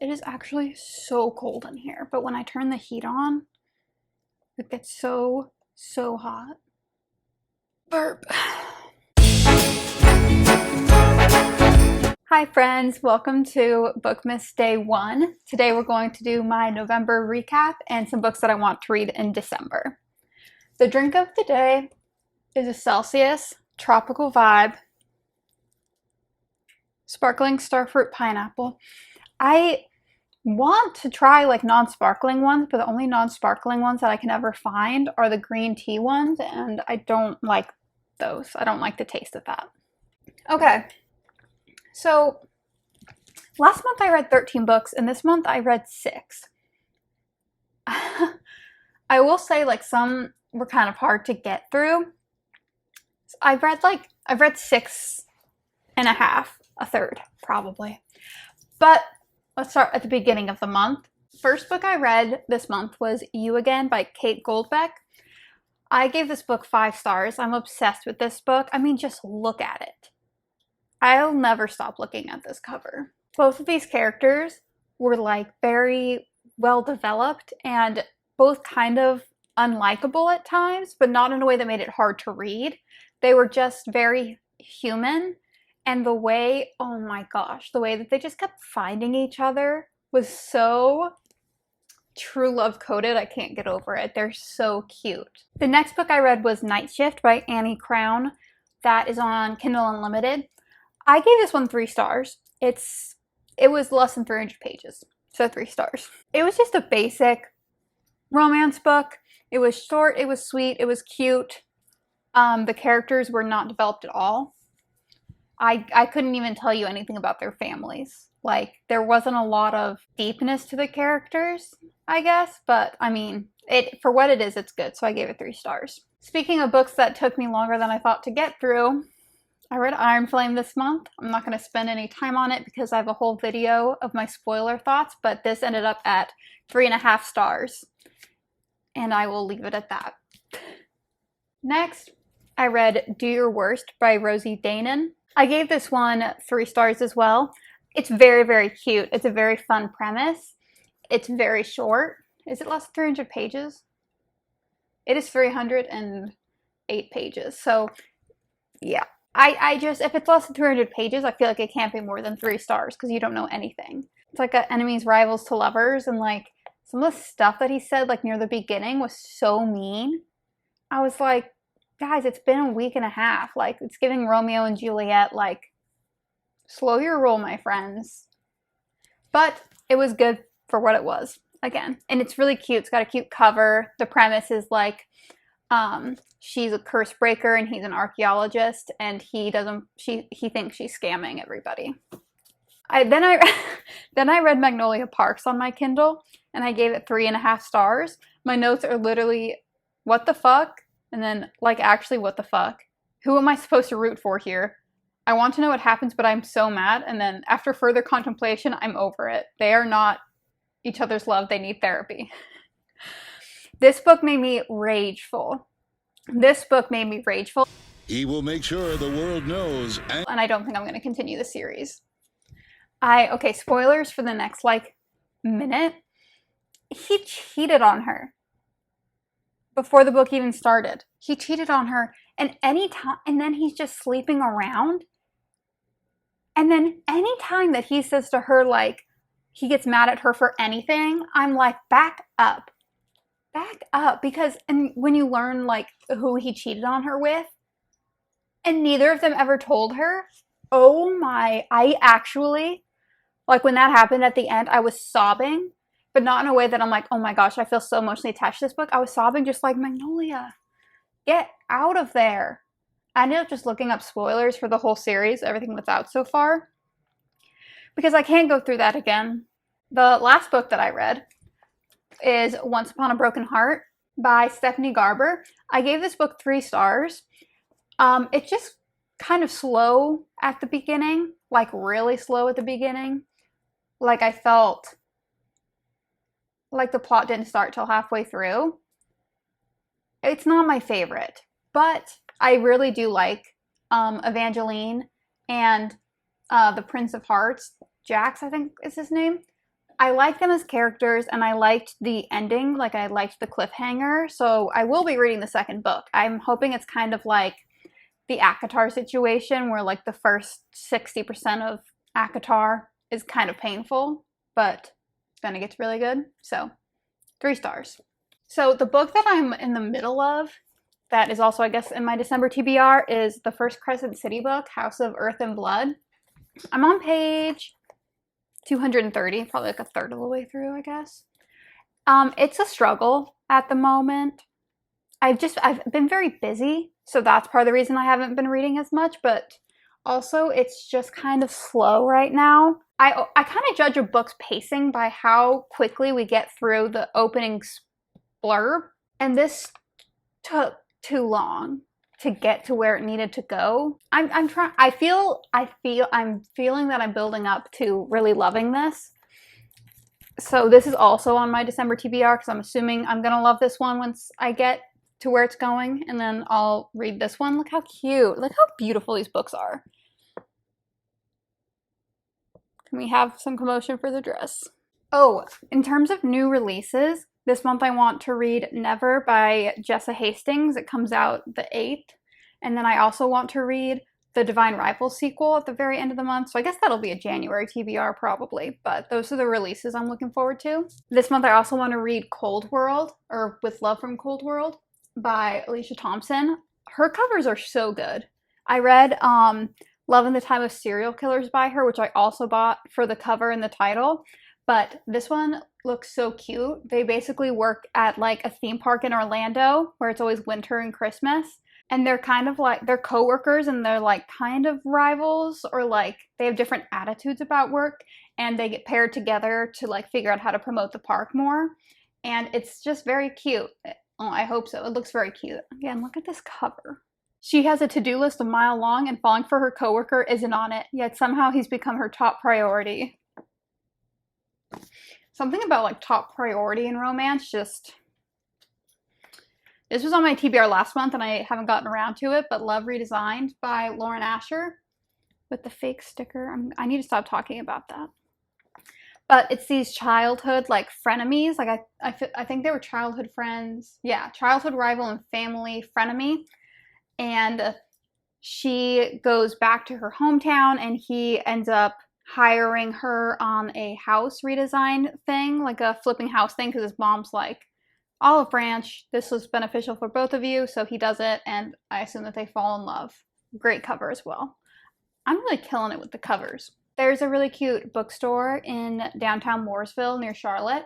it is actually so cold in here, but when I turn the heat on, it gets so hot. Burp. Hi friends, welcome to BOOKMAS Day 1. Today we're going to do my November recap and some books that I want to read in December. The drink of the day is a Celsius Tropical Vibe Sparkling Starfruit Pineapple. I want to try like non-sparkling ones, but the only non-sparkling ones that I can ever find are the green tea ones, and I don't like those. I don't like the taste of that. Okay, so last month I read 13 books, and this month I read 6. I will say like some were kind of hard to get through. I've read 6 and a half, a third probably. But let's start at the beginning of the month. First book I read this month was You Again by Kate Goldbeck. I gave this book 5 stars. I'm obsessed with this book. I mean, just look at it. I'll never stop looking at this cover. Both of these characters were like very well developed and both kind of unlikable at times, but not in a way that made it hard to read. They were just very human, and the way, oh my gosh, the way that they just kept finding each other was so true love coded. I can't get over it. They're so cute. The next book I read was Night Shift by Annie Crown. That is on Kindle Unlimited. I gave this one 3 stars. It was less than 300 pages, so 3 stars. It was just a basic romance book. It was short, it was sweet, it was cute. The characters were not developed at all. I couldn't even tell you anything about their families. Like, there wasn't a lot of deepness to the characters, I guess, but I mean, for what it is, it's good, so I gave it 3 stars. Speaking of books that took me longer than I thought to get through, I read Iron Flame this month. I'm not going to spend any time on it because I have a whole video of my spoiler thoughts, but this ended up at 3.5 stars, and I will leave it at that. Next, I read Do Your Worst by Rosie Danan. I gave this one 3 stars as well. It's very, very cute. It's a very fun premise. It's very short. Is it less than 300 pages? It is 308 pages. So, yeah. I just, if it's less than 300 pages, I feel like it can't be more than 3 stars because you don't know anything. It's like a enemies, rivals to lovers, and like some of the stuff that he said like near the beginning was so mean. I was like, guys, it's been a week and a half. Like, it's giving Romeo and Juliet. Like, slow your roll, my friends. But it was good for what it was, again. And it's really cute. It's got a cute cover. The premise is like, she's a curse breaker and he's an archaeologist, and he thinks she's scamming everybody. Then I read Magnolia Parks on my Kindle, and I gave it 3.5 stars. My notes are literally, what the fuck? And then, like, actually, what the fuck? Who am I supposed to root for here? I want to know what happens, but I'm so mad. And then, after further contemplation, I'm over it. They are not each other's love. They need therapy. This book made me rageful. He will make sure the world knows. And I don't think I'm going to continue the series. Okay, spoilers for the next, like, minute. He cheated on her. Before the book even started. He cheated on her, and then he's just sleeping around. And then anytime that he says to her, like, he gets mad at her for anything, I'm like, back up. Back up. Because and when you learn, like, who he cheated on her with, and neither of them ever told her, oh my, I actually, like, when that happened at the end, I was sobbing. But not in a way that I'm like, oh my gosh, I feel so emotionally attached to this book. I was sobbing just like, Magnolia, get out of there. I ended up just looking up spoilers for the whole series, everything that's out so far, because I can't go through that again. The last book that I read is Once Upon a Broken Heart by Stephanie Garber. I gave this book 3 stars. It's just kind of slow at the beginning, like really slow at the beginning. Like, I felt like the plot didn't start till halfway through. It's not my favorite, but I really do like Evangeline and the Prince of Hearts, Jax, I think is his name. I like them as characters, and I liked the ending, like I liked the cliffhanger, so I will be reading the second book. I'm hoping it's kind of like the ACOTAR situation, where like the first 60% of ACOTAR is kind of painful, but then it gets really good. So 3 stars. So the book that I'm in the middle of, that is also, I guess, in my December TBR, is the first Crescent City book, House of Earth and Blood. I'm on page 230, probably like a third of the way through, I guess. It's a struggle at the moment. I've been very busy, so that's part of the reason I haven't been reading as much, but also it's just kind of slow right now. I kind of judge a book's pacing by how quickly we get through the opening blurb, and this took too long to get to where it needed to go. I'm feeling that I'm building up to really loving this. So this is also on my December TBR because I'm assuming I'm gonna love this one once I get to where it's going, and then I'll read this one. Look how cute. Look how beautiful these books are. Can we have some commotion for the dress? Oh, in terms of new releases, this month I want to read Never by Jessa Hastings. It comes out the 8th. And then I also want to read the Divine Rivals sequel at the very end of the month. So I guess that'll be a January TBR probably, but those are the releases I'm looking forward to. This month I also want to read Cold World, or With Love from Cold World, by Alicia Thompson. Her covers are so good. I read Love in the Time of Serial Killers by her, which I also bought for the cover and the title. But this one looks so cute. They basically work at like a theme park in Orlando where it's always winter and Christmas. And they're kind of like, they're coworkers and they're like kind of rivals, or like they have different attitudes about work, and they get paired together to like figure out how to promote the park more. And it's just very cute. Oh, I hope so. It looks very cute. Again, look at this cover. She has a to-do list a mile long, and falling for her coworker isn't on it, yet somehow he's become her top priority. Something about like top priority in romance, just... This was on my TBR last month and I haven't gotten around to it, but Love Redesigned by Lauren Asher with the fake sticker. I need to stop talking about that. But it's these childhood like frenemies. Like I think they were childhood friends. Yeah, childhood rival and family frenemy. And she goes back to her hometown and he ends up hiring her on a house redesign thing, like a flipping house thing, because his mom's like, Olive Branch, this was beneficial for both of you, so he does it, and I assume that they fall in love. Great cover as well. I'm really killing it with the covers. There's a really cute bookstore in downtown Mooresville near Charlotte,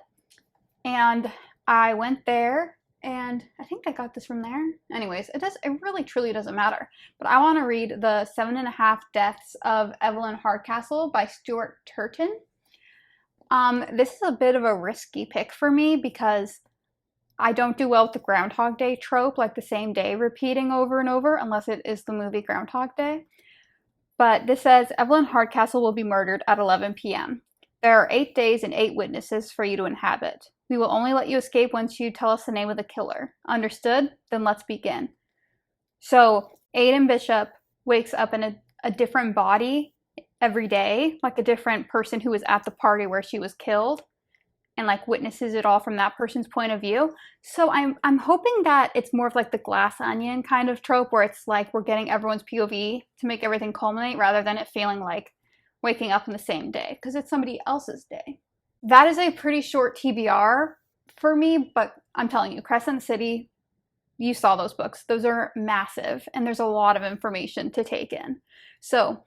and I went there, and I think I got this from there. Anyways, it really truly doesn't matter. But I want to read The 7.5 Deaths of Evelyn Hardcastle by Stuart Turton. This is a bit of a risky pick for me because I don't do well with the Groundhog Day trope, like the same day repeating over and over, unless it is the movie Groundhog Day. But this says, Evelyn Hardcastle will be murdered at 11 p.m. There are 8 days and 8 witnesses for you to inhabit. We will only let you escape once you tell us the name of the killer. Understood? Then let's begin. So Aidan Bishop wakes up in a different body every day, like a different person who was at the party where she was killed, and like witnesses it all from that person's point of view. So I'm hoping that it's more of like the Glass Onion kind of trope, where it's like we're getting everyone's POV to make everything culminate, rather than it feeling like waking up in the same day, because it's somebody else's day. That is a pretty short TBR for me, but I'm telling you, Crescent City, you saw those books. Those are massive, and there's a lot of information to take in. So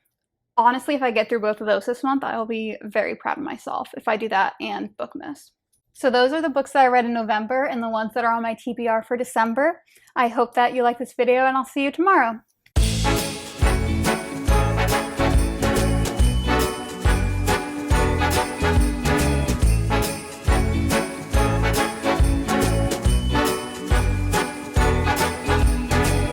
honestly, if I get through both of those this month, I will be very proud of myself if I do that and BOOKMAS. So those are the books that I read in November and the ones that are on my TBR for December. I hope that you like this video, and I'll see you tomorrow.